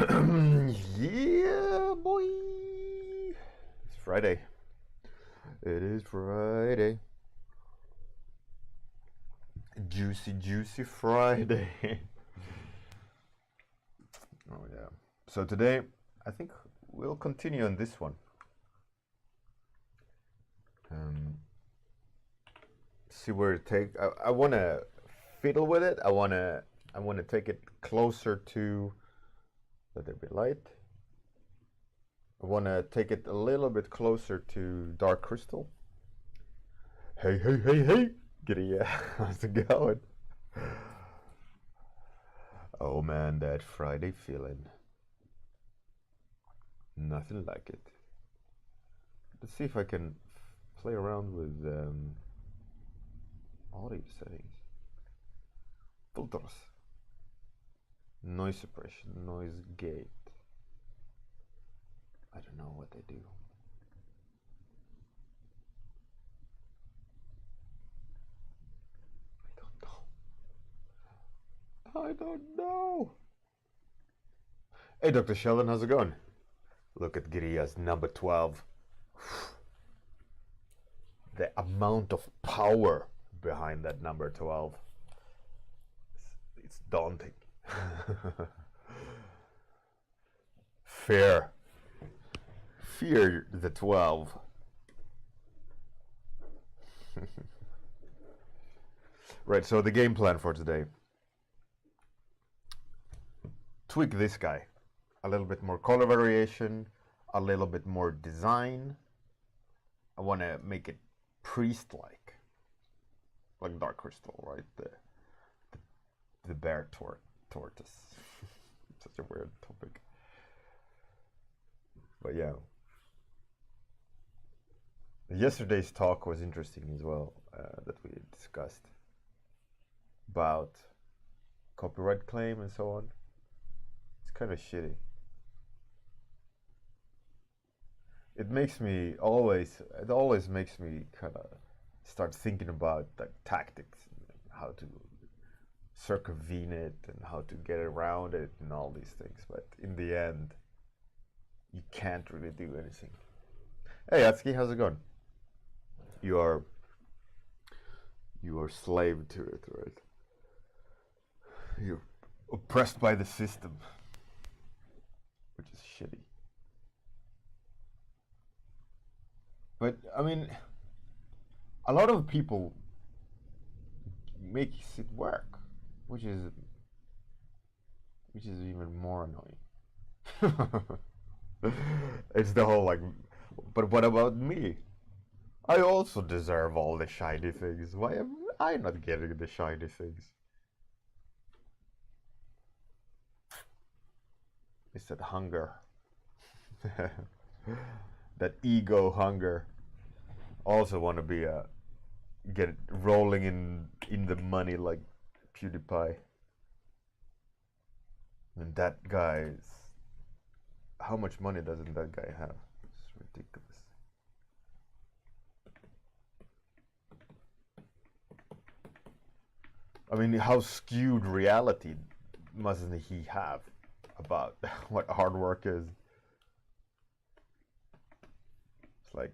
Yeah, boy. It's Friday. It is Friday. Juicy, juicy Friday. Oh, yeah. So today, I think we'll continue on this one. See where it takes. I want to fiddle with it. I want to take it closer to. Let there be light. I want to take it a little bit closer to dark crystal. Hey, hey, hey, hey! Giddy, how's it going? Oh man, that Friday feeling. Nothing like it. Let's see if I can play around with audio settings. Filters. Noise suppression, noise gate. I don't know what they do. I don't know. Hey, Dr. Sheldon, how's it going? Look at Giria's number 12. The amount of power behind that number 12. It's daunting. Fear the 12. Right, so the game plan for today. Tweak this guy. A little bit more color variation, a little bit more design. I want to make it priest-like. Like Dark Crystal, right? The bear tortoise. Such a weird topic. But yeah. Yesterday's talk was interesting as well, that we discussed about copyright claim and so on. It's kind of shitty. It always makes me kind of start thinking about like tactics, and how to circumvent it and how to get around it and all these things. But in the end, you can't really do anything. Hey Atsuki, how's it going? You are slave to it, right? You're oppressed by the system, which is shitty. But I mean, a lot of people make it work, which is even more annoying. It's the whole like, but what about me? I also deserve all the shiny things. Why am I not getting the shiny things? It's that hunger. That ego hunger. Also want to be get it rolling in the money like PewDiePie. And that guy's, how much money doesn't that guy have? It's ridiculous. I mean, how skewed reality mustn't he have about what hard work is? It's like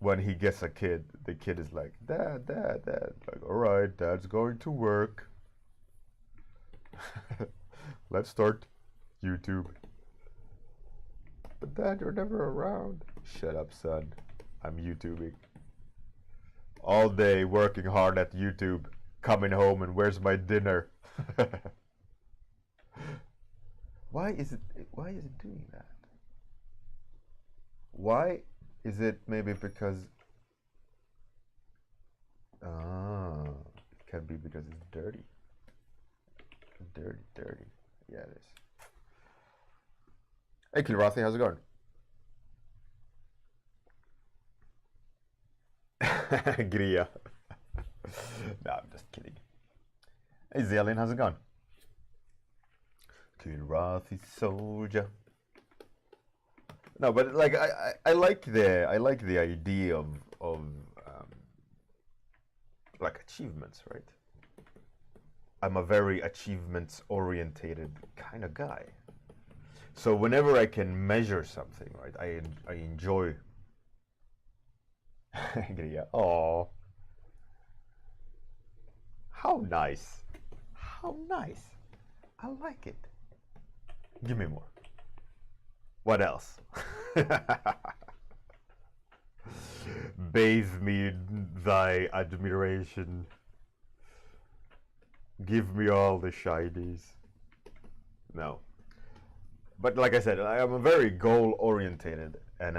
when he gets a kid, the kid is like, Dad, Dad, Dad. Like, all right, Dad's going to work. Let's start YouTube. But Dad, you're never around. Shut up, son. I'm YouTubing. All day working hard at YouTube. Coming home and where's my dinner? Why is it doing that? Why is it? Maybe because it can be because it's dirty. Dirty. Yeah, it is. Hey Kilrathi, how's it going? Gria. No, I'm just kidding. Hey Zelin, how's it going? Kilrathi soldier. No, but like I like the idea of like achievements, right? I'm a very achievements orientated kind of guy. So whenever I can measure something, right, I enjoy. Oh, how nice, how nice. I like it. Give me more. What else? Bathe me in thy admiration. Give me all the shinies. No. But like I said, I am a very goal orientated, and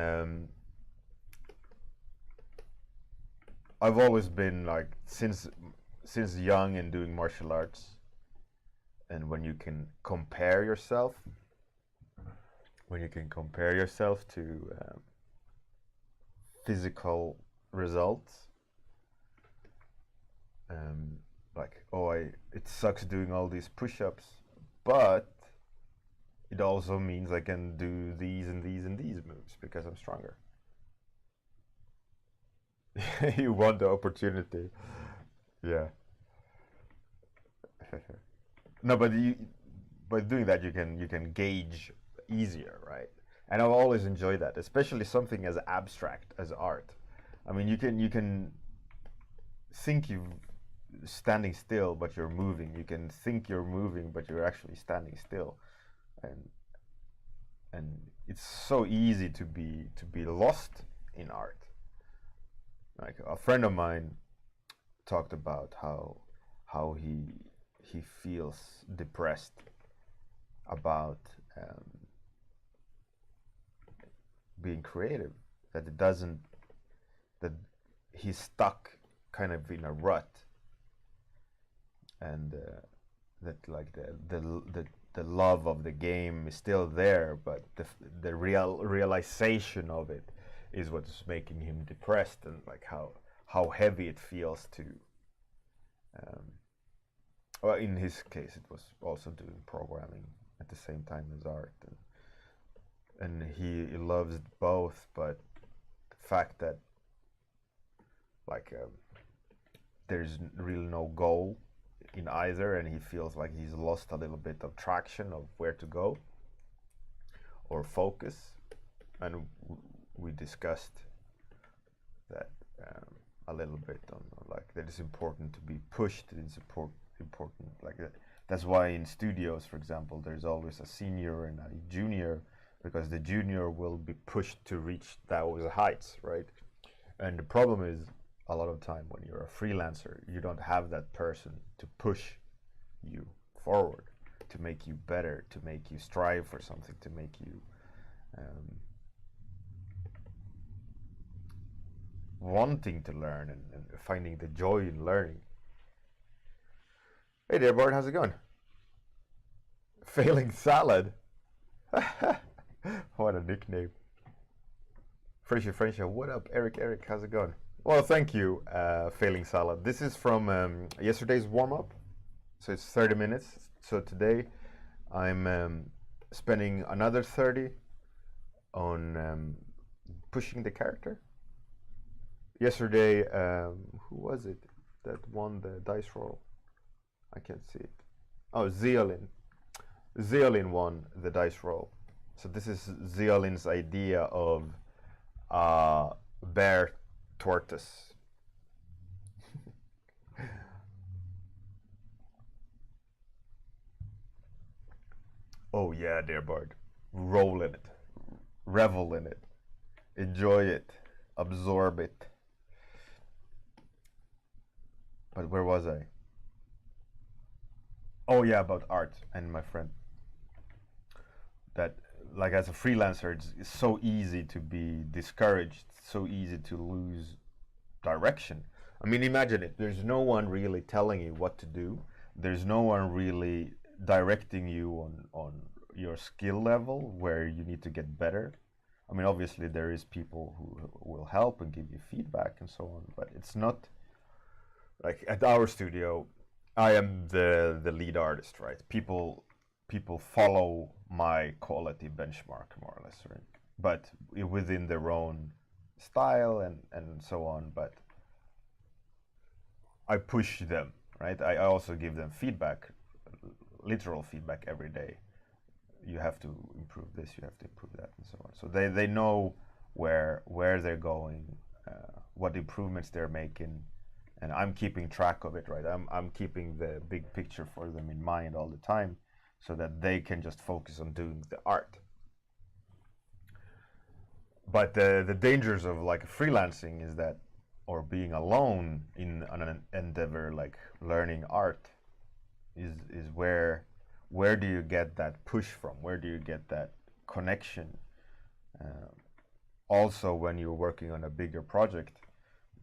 I've always been like since young and doing martial arts. And when you can compare yourself, to physical results, like, oh, it sucks doing all these push-ups, but it also means I can do these and these and these moves because I'm stronger. You want the opportunity, yeah. No, but by doing that, you can gauge easier, right? And I've always enjoyed that, especially something as abstract as art. I mean, you can think you're standing still, but you're moving. You can think you're moving, but you're actually standing still, and it's so easy to be lost in art. Like a friend of mine talked about how he feels depressed about being creative, that it doesn't, that he's stuck kind of in a rut, and that like the love of the game is still there, but the realization of it is what's making him depressed, and like how heavy it feels to well, in his case it was also doing programming at the same time as art, and he loves both, but the fact that like there's really no goal in either, and he feels like he's lost a little bit of traction of where to go or focus, and we discussed that a little bit on like that it's important to be pushed. It's important like that. That's why in studios, for example, there's always a senior and a junior, because the junior will be pushed to reach those heights, right? And the problem is, a lot of time when you're a freelancer, you don't have that person to push you forward, to make you better, to make you strive for something, to make you wanting to learn, and finding the joy in learning. Hey there, Bart, how's it going? Failing Salad. What a nickname. Friendship, what up, Eric, how's it going? Well, thank you, Failing Salad. This is from yesterday's warm-up, so it's 30 minutes. So today I'm spending another 30 on pushing the character. Yesterday, who was it that won the dice roll? I can't see it. Oh, Zeolin. Zeolin won the dice roll. So this is Zeolin's idea of bear tortoise. Oh yeah, dear Bard. Roll in it. Revel in it. Enjoy it. Absorb it. But where was I? Oh yeah, about art and my friend. That, like, as a freelancer, it's so easy to be discouraged, so easy to lose direction. I mean, imagine it. There's no one really telling you what to do. There's no one really directing you on your skill level where you need to get better. I mean, obviously there is people who will help and give you feedback and so on, but it's not like at our studio. I am the lead artist, right? People follow my quality benchmark more or less, right? But within their own style and so on. But I push them, right? I also give them feedback, literal feedback every day. you have to improve this, you have to improve that, and so on. So they know where they're going, what improvements they're making, and I'm keeping track of it, right? I'm keeping the big picture for them in mind all the time, so that they can just focus on doing the art. But the dangers of like freelancing is that, or being alone in an endeavor like learning art, is where do you get that push from? Where do you get that connection? Also, when you're working on a bigger project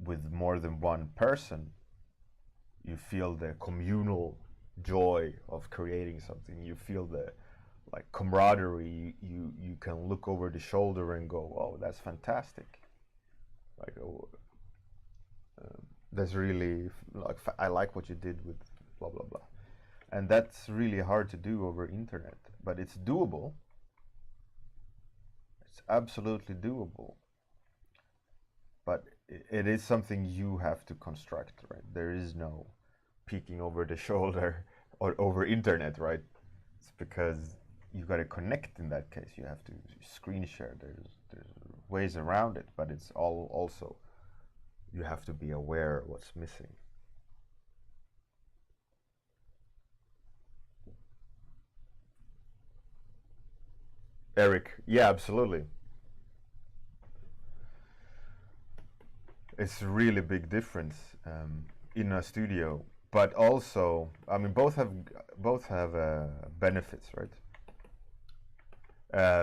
with more than one person, you feel the communal joy of creating something. You feel the like camaraderie. You can look over the shoulder and go, "Oh, that's fantastic!" Like, oh, that's really like I like what you did with blah blah blah, and that's really hard to do over internet, but it's doable. It's absolutely doable, but it is something you have to construct, right? There is no peeking over the shoulder or over internet, right? It's because you got to connect. In that case, you have to screen share. There's ways around it, but it's all also you have to be aware of what's missing. Eric, yeah, absolutely. It's a really big difference in a studio, but also, I mean, both have benefits, right?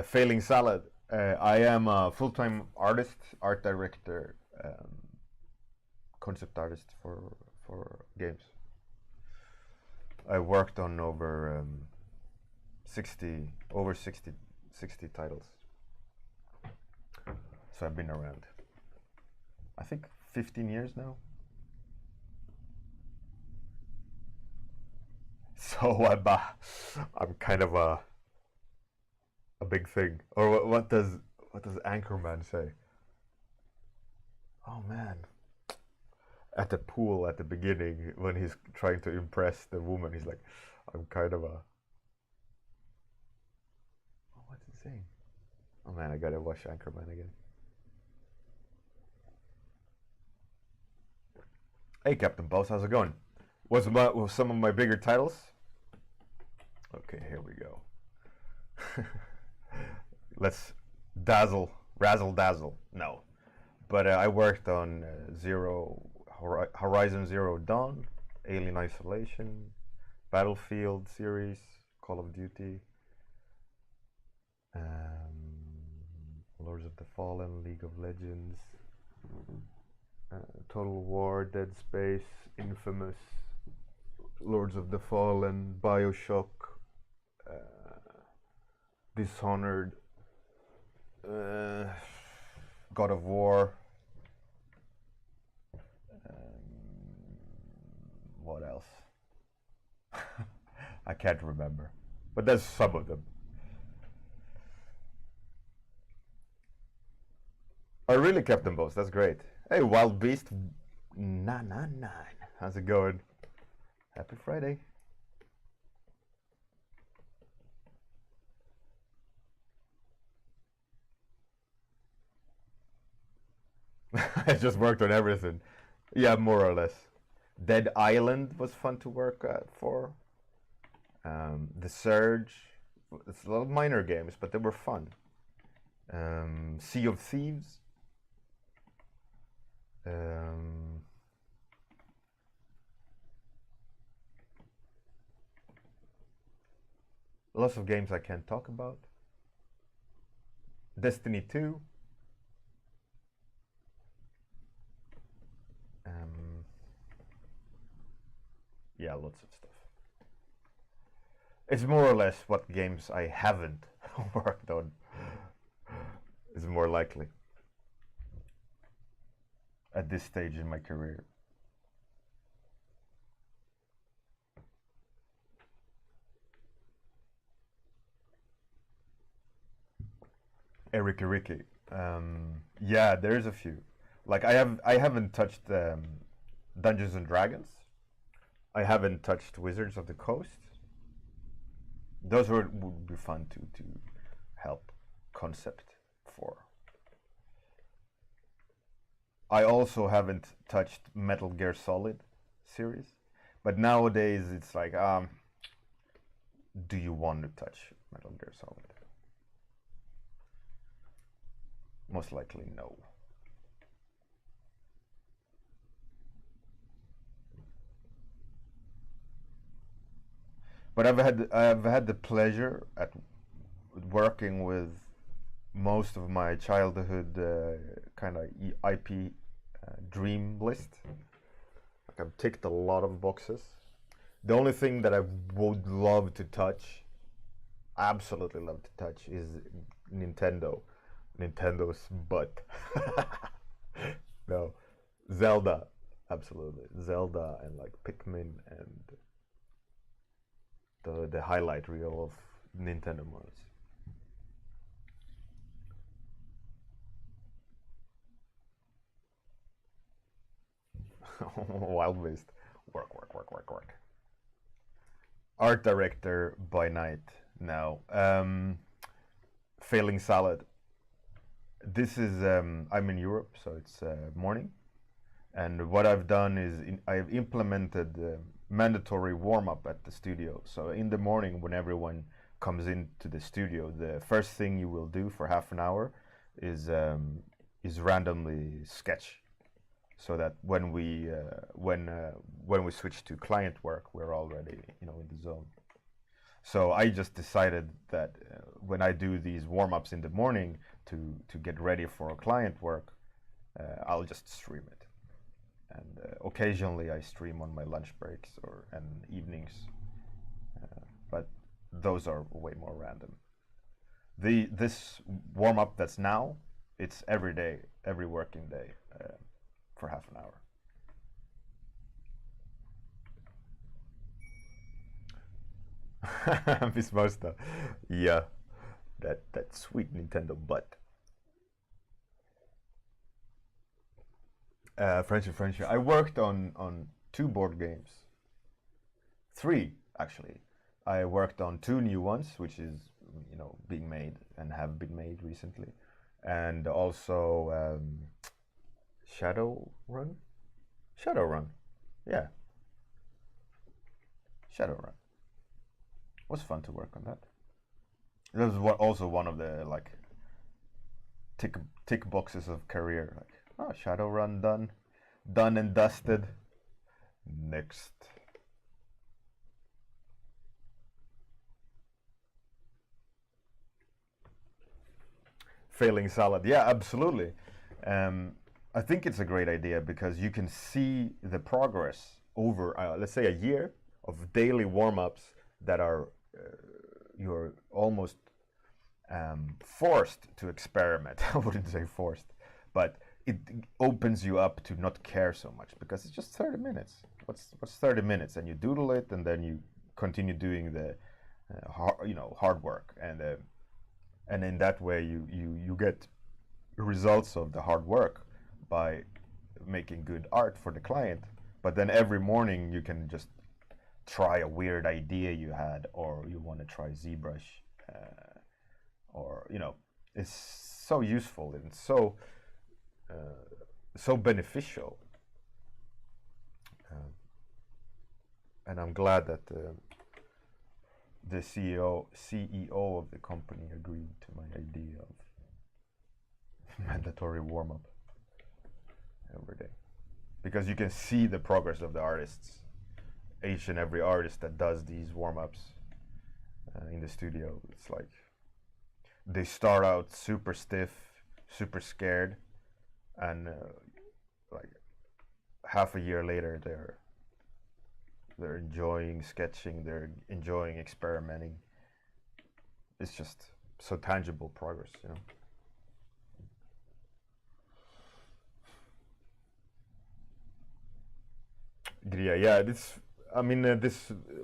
Failing Salad. I am a full-time artist, art director, concept artist for games. I worked on over 60 titles. So I've been around, I think, 15 years now. So I'm kind of a big thing. Or what does Anchorman say? Oh man, at the pool at the beginning when he's trying to impress the woman, he's like, I'm kind of a. Oh, what's he saying? Oh man, I gotta watch Anchorman again. Hey, Captain Boss, how's it going? Was some of my bigger titles? Okay, here we go. Let's razzle dazzle. No, but I worked on Horizon Zero Dawn, Alien Isolation, Battlefield series, Call of Duty, Lords of the Fallen, League of Legends, Total War, Dead Space, Infamous, Lords of the Fallen, Bioshock, Dishonored, God of War. What else? I can't remember, but there's some of them. Oh, really, Captain Boss? That's great. Hey, Wild Beast 999. How's it going? Happy Friday. I just worked on everything. Yeah, more or less. Dead Island was fun to work for. The Surge. It's a lot of minor games, but they were fun. Sea of Thieves. Lots of games I can't talk about. Destiny 2. Yeah, lots of stuff. It's more or less what games I haven't worked on is more likely at this stage in my career. Eric Ricky. Yeah, there's a few. Like I haven't touched Dungeons and Dragons. I haven't touched Wizards of the Coast. those would be fun to help concept for. I also haven't touched Metal Gear Solid series, but nowadays it's like, do you want to touch Metal Gear Solid? Most likely no. But I've had the pleasure at working with most of my childhood kind of IP dream list. Like I've ticked a lot of boxes. The only thing that I would love to touch, absolutely love to touch, is Nintendo. Nintendo's butt. No, Zelda, absolutely. Zelda and like Pikmin and the highlight reel of Nintendo modes. Wild Beast. Work, work, work, work, work. Art director by night now. Failing Salad. This is, I'm in Europe, so it's morning. And what I've done is I've implemented mandatory warm-up at the studio. So in the morning, when everyone comes into the studio, the first thing you will do for half an hour is randomly sketch, so that when we switch to client work, we're already in the zone. So I just decided that when I do these warm-ups in the morning to get ready for a client work, I'll just stream it. And occasionally I stream on my lunch breaks and evenings, but those are way more random. This warm up that's now, it's every day, every working day, for half an hour. Miss Mosta, yeah, that sweet Nintendo butt. Friendship. I worked on 2 board games. 3, actually. I worked on 2 new ones, which is, being made and have been made recently. And also Shadowrun? Shadowrun. Yeah. Shadowrun. It was fun to work on that. That was also one of the like tick boxes of career. Like, oh, Shadowrun done and dusted. Next. Failing Salad, yeah, absolutely. I think it's a great idea because you can see the progress over, let's say, a year of daily warm-ups that are you're almost forced to experiment. I wouldn't say forced, but it opens you up to not care so much because it's just 30 minutes. What's 30 minutes? And you doodle it, and then you continue doing the hard work, and in that way you get results of the hard work by making good art for the client. But then every morning you can just try a weird idea you had, or you want to try ZBrush, or it's so useful and so beneficial, and I'm glad that the CEO of the company agreed to my idea of mandatory warm-up every day, because you can see the progress of the artists. Each and every artist that does these warm-ups in the studio, it's like they start out super stiff, super scared, and like half a year later they're enjoying sketching, they're enjoying experimenting. It's just so tangible progress, Yeah, this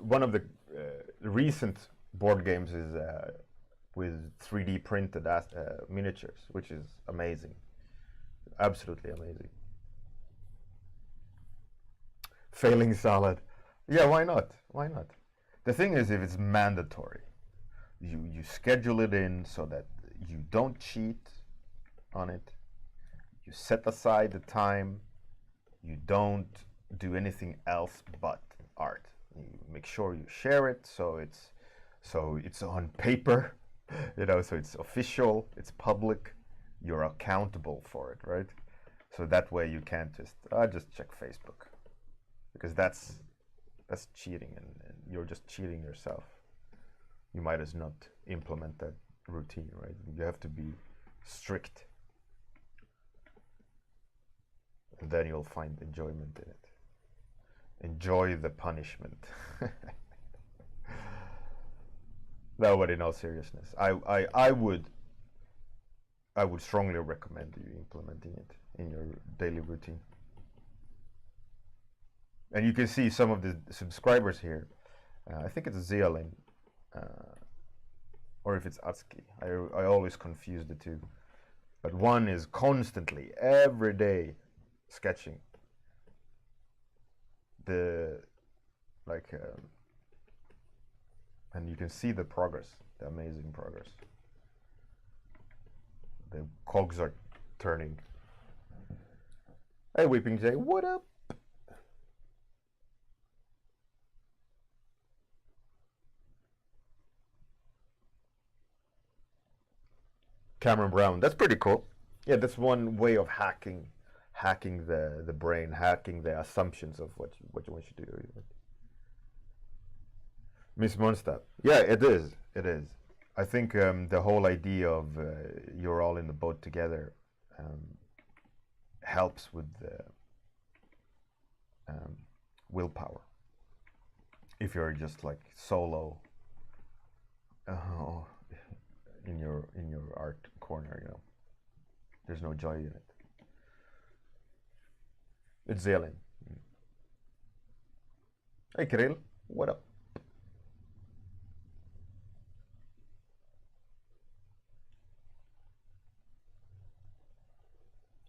one of the recent board games is with 3D printed miniatures, which is amazing, absolutely amazing. Failing Salad, yeah, why not? Why not? The thing is, if it's mandatory, You schedule it in so that you don't cheat on it. You set aside the time. You don't do anything else but art. You make sure you share it so it's on paper, you know, so it's official, it's public, you're accountable for it, right? So that way you can't just check Facebook, because that's cheating, and you're just cheating yourself. You might as not implement that routine, right? You have to be strict, and then you'll find enjoyment in it. Enjoy the punishment. No, but in all seriousness, I would strongly recommend you implementing it in your daily routine. And you can see some of the subscribers here. I think it's Zealin, or if it's Atski. I always confuse the two. But one is constantly, every day, sketching. And you can see the progress, the amazing progress. The cogs are turning. Hey, Weeping Jay, what up? Cameron Brown, that's pretty cool. Yeah, that's one way of hacking the brain, hacking the assumptions of what you want you to do. Miss Monster, yeah, it is. I think the whole idea of you're all in the boat together helps with the willpower. If you're just like solo in your art corner, you know, there's no joy in it. It's Zelen. Hey Kirill, what up?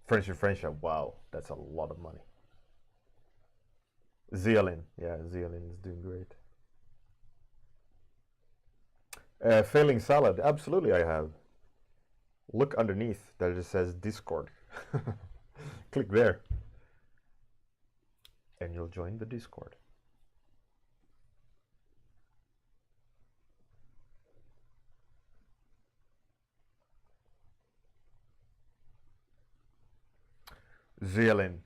Friendship, wow, that's a lot of money. Zealin, yeah, Zealin is doing great. Failing salad, absolutely I have. Look underneath, that just says Discord. Click there. And you'll join the Discord. Zealin,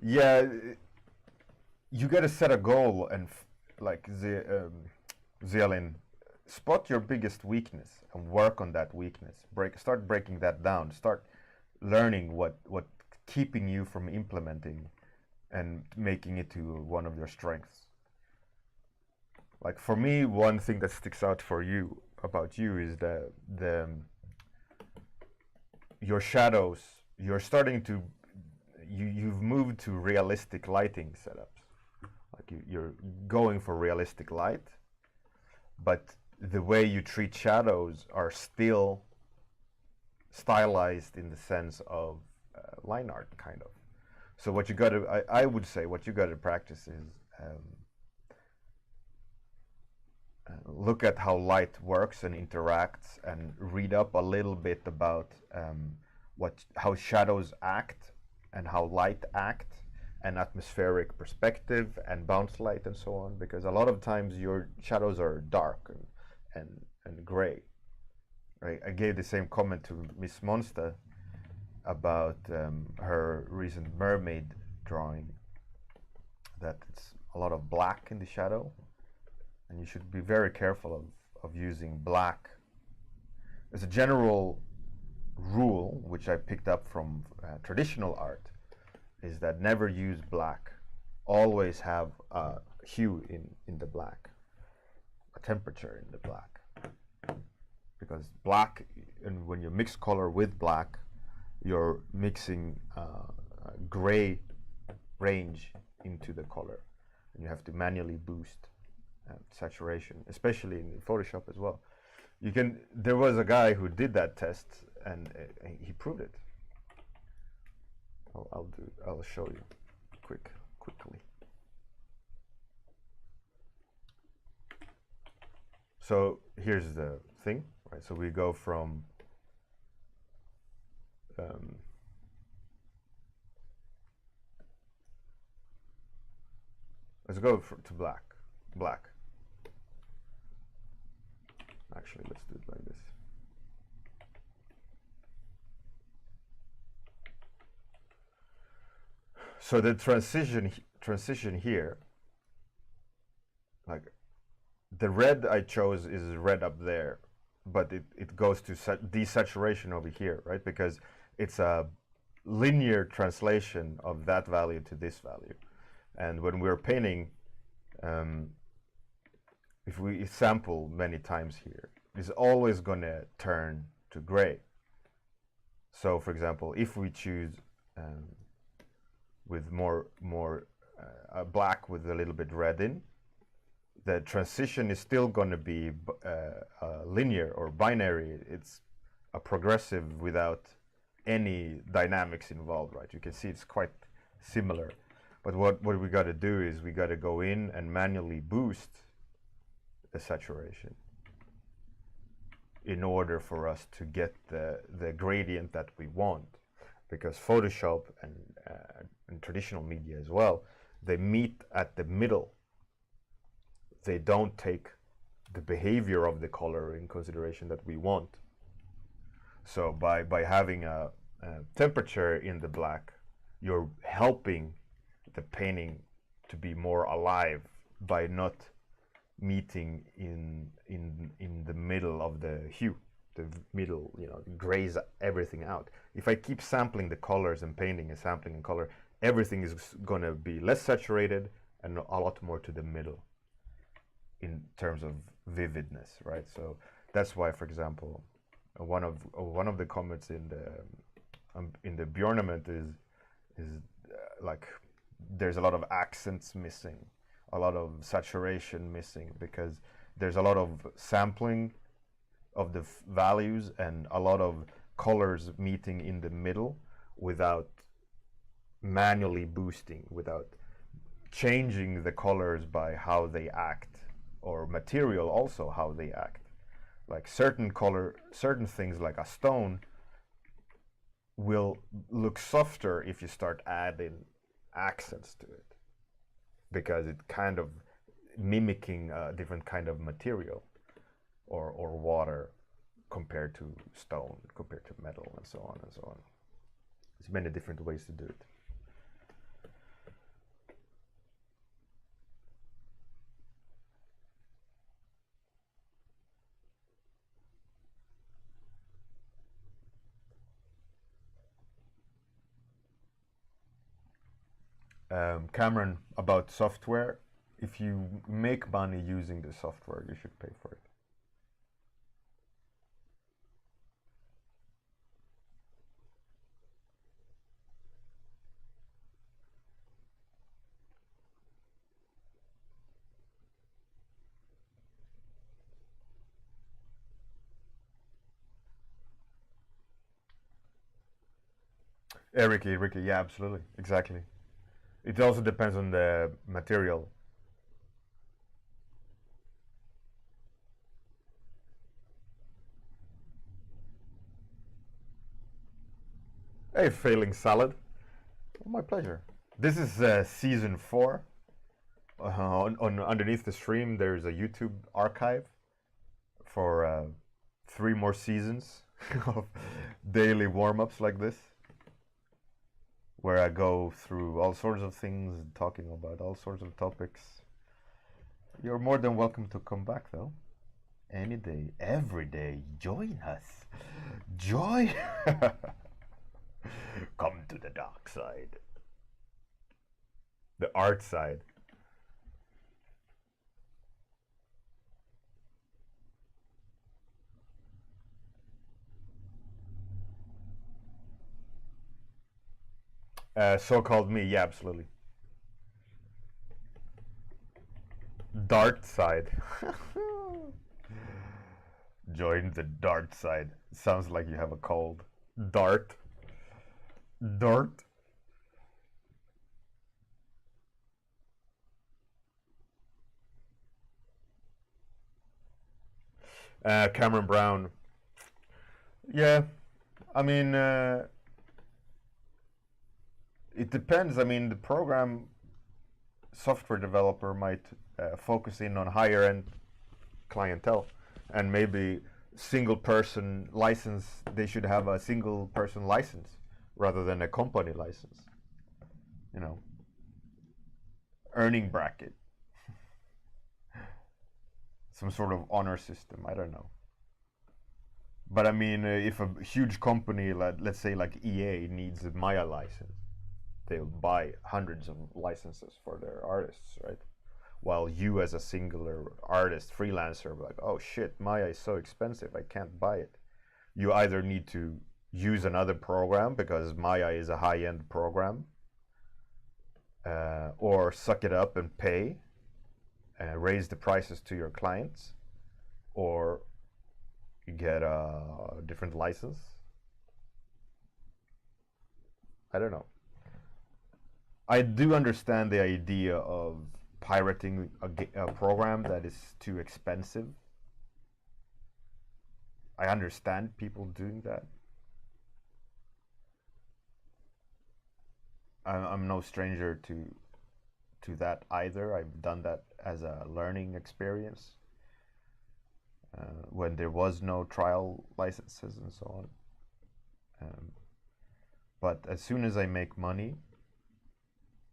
yeah, you gotta set a goal and like Zealin, spot your biggest weakness and work on that weakness. Start breaking that down. Start learning what keeping you from implementing and making it to one of your strengths. Like for me, one thing that sticks out about you is your shadows. You're starting to you've moved to realistic lighting setups. Like you're going for realistic light, but the way you treat shadows are still stylized in the sense of line art, kind of. So what you got to, I would say, what you got to practice is look at how light works and interacts, and read up a little bit about how shadows act and how light act, and atmospheric perspective and bounce light and so on, because a lot of times your shadows are dark and gray. Right? I gave the same comment to Miss Monster about her recent mermaid drawing, that it's a lot of black in the shadow, and you should be very careful of using black. As a general rule, which I picked up from traditional art, is that never use black. Always have a hue in the black, a temperature in the black. Because black, and when you mix color with black, you're mixing gray range into the color, and you have to manually boost saturation, especially in Photoshop as well. There was a guy who did that test, and he proved it. I'll show you quickly. So here's the thing, right? So we go from let's go to black. Actually, let's do it like this. So the transition here, like the red I chose is red up there, but it goes to desaturation over here, right? Because it's a linear translation of that value to this value. And when we're painting, if we sample many times here, it's always going to turn to gray. So for example, if we choose with more black with a little bit red in, the transition is still going to be linear or binary. It's a progressive without any dynamics involved, right? You can see it's quite similar. But what we got to do is we got to go in and manually boost the saturation in order for us to get the gradient that we want. Because Photoshop and traditional media as well, they meet at the middle. They don't take the behavior of the color in consideration that we want. So by having a temperature in the black, you're helping the painting to be more alive by not meeting in the middle of the hue. The middle, grays everything out. If I keep sampling the colors and painting and sampling and color, everything is going to be less saturated and a lot more to the middle in terms of vividness, right? So that's why, for example, one of the comments in the Bjornament is like there's a lot of accents missing, a lot of saturation missing, because there's a lot of sampling of the values and a lot of colors meeting in the middle without manually boosting, without changing the colors by how they act, or material also how they act. Like certain things like a stone will look softer if you start adding accents to it, because it kind of mimicking a different kind of material or water compared to stone, compared to metal, and so on and so on. There's many different ways to do it. Cameron, about software, if you make money using the software, you should pay for it. Ricky, yeah, absolutely, exactly. It also depends on the material. Hey, failing salad. Oh, my pleasure. This is season 4. On underneath the stream, there's a YouTube archive for 3 more seasons of daily warm-ups like this, where I go through all sorts of things, talking about all sorts of topics. You're more than welcome to come back, though. Any day, every day, join us. Join. Come to the dark side. The art side. So-called me, yeah, absolutely. Dart side. Join the dart side. Sounds like you have a cold. Dart. Dart. Cameron Brown. Yeah, I mean, it depends. I mean, the program software developer might focus in on higher end clientele, and maybe single person license. They should have a single person license rather than a company license. You know, earning bracket, some sort of honor system. I don't know. But I mean, if a huge company, let's say like EA, needs a Maya license, they'll buy hundreds of licenses for their artists, right? While you, as a singular artist, freelancer, like, oh shit, Maya is so expensive, I can't buy it. You either need to use another program because Maya is a high-end program, or suck it up and pay, raise the prices to your clients, or you get a different license. I don't know. I do understand the idea of pirating a program that is too expensive. I understand people doing that. I'm no stranger to that either. I've done that as a learning experience when there was no trial licenses and so on. But as soon as I make money,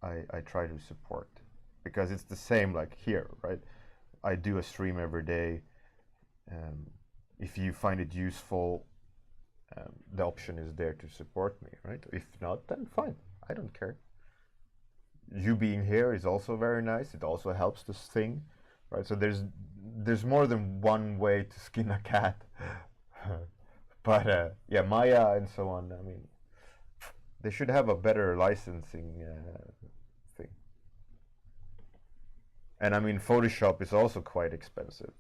I try to support, because it's the same like here, right? I do a stream every day. If you find it useful, the option is there to support me, right? If not, then fine. I don't care. You being here is also very nice. It also helps this thing, right? So there's more than one way to skin a cat. But yeah, Maya and so on. I mean, they should have a better licensing thing. And I mean, Photoshop is also quite expensive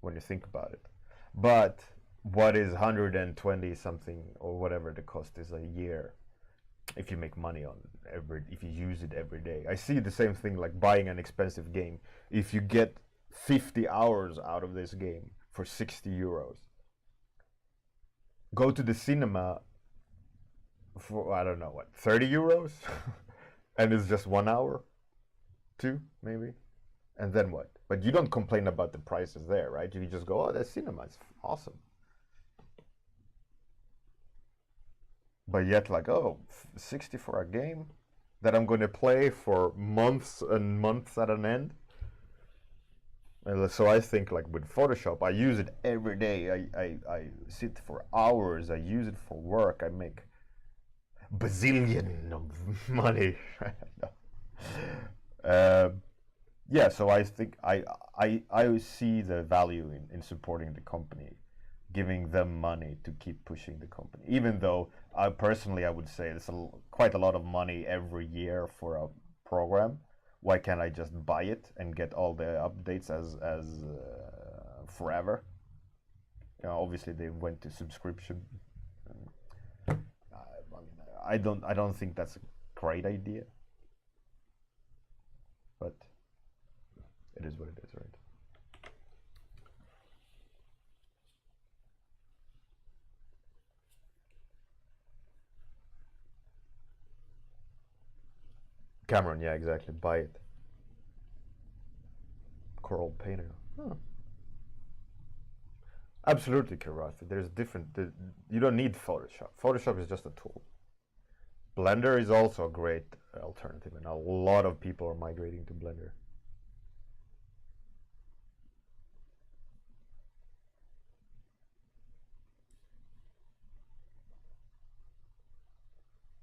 when you think about it. But what is 120 something or whatever the cost is a year if you make money on if you use it every day? I see the same thing like buying an expensive game. If you get 50 hours out of this game for 60 euros, go to the cinema for, I don't know what, 30 euros? And it's just 1 hour, 2 maybe, and then what? But you don't complain about the prices there, right? You just go, oh, that's cinema, it's awesome. But yet, like, oh, 60 for a game that I'm going to play for months and months at an end. And so I think, like, with Photoshop, I use it every day. I sit for hours. I use it for work. I make bazillion of money. Yeah, so I think I see the value in supporting the company, giving them money to keep pushing the company. Even though I would say there's quite a lot of money every year for a program. Why can't I just buy it and get all the updates as forever? You know, obviously they went to subscription. I don't think that's a great idea, but it is what it is, right? Cameron, yeah, exactly. Buy it. Coral Painter. Huh. Absolutely, Kirath. There's different. You don't need Photoshop. Photoshop is just a tool. Blender is also a great alternative, and a lot of people are migrating to Blender.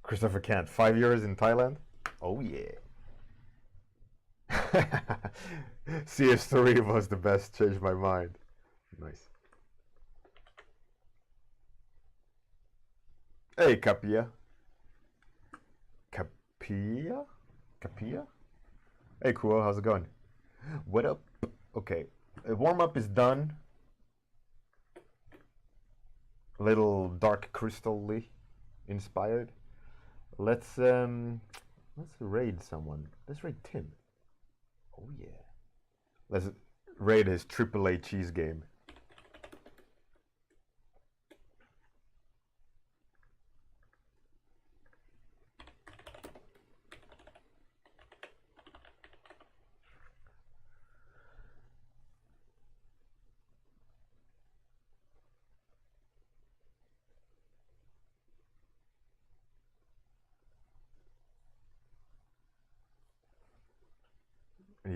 Christopher Kant, 5 years in Thailand? Oh yeah. CS3 was the best, changed my mind. Nice. Hey, Capia. Capia? Capia? Hey, cool, how's it going? What up? Okay, warm-up is done. A little Dark Crystal-y inspired. Let's raid someone. Let's raid Tim. Oh yeah. Let's raid his AAA cheese game.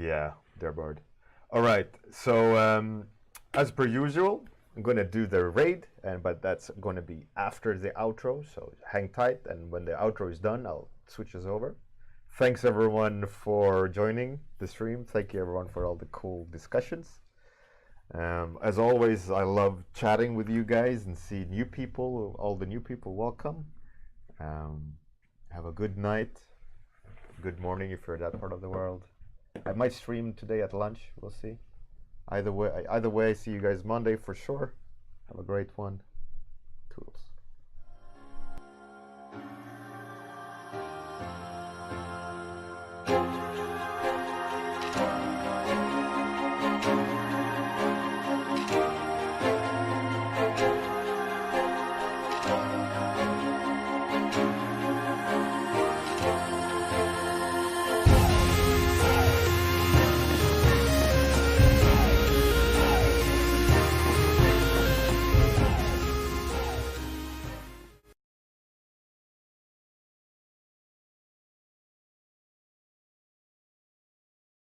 Yeah, they're bored. All right. So as per usual, I'm gonna do the raid, but that's gonna be after the outro. So hang tight, and when the outro is done, I'll switch us over. Thanks everyone for joining the stream. Thank you everyone for all the cool discussions. As always, I love chatting with you guys and see new people. All the new people, welcome. Have a good night. Good morning if you're in that part of the world. I might stream today at lunch. We'll see. Either way, I see you guys Monday for sure. Have a great one. Toodles.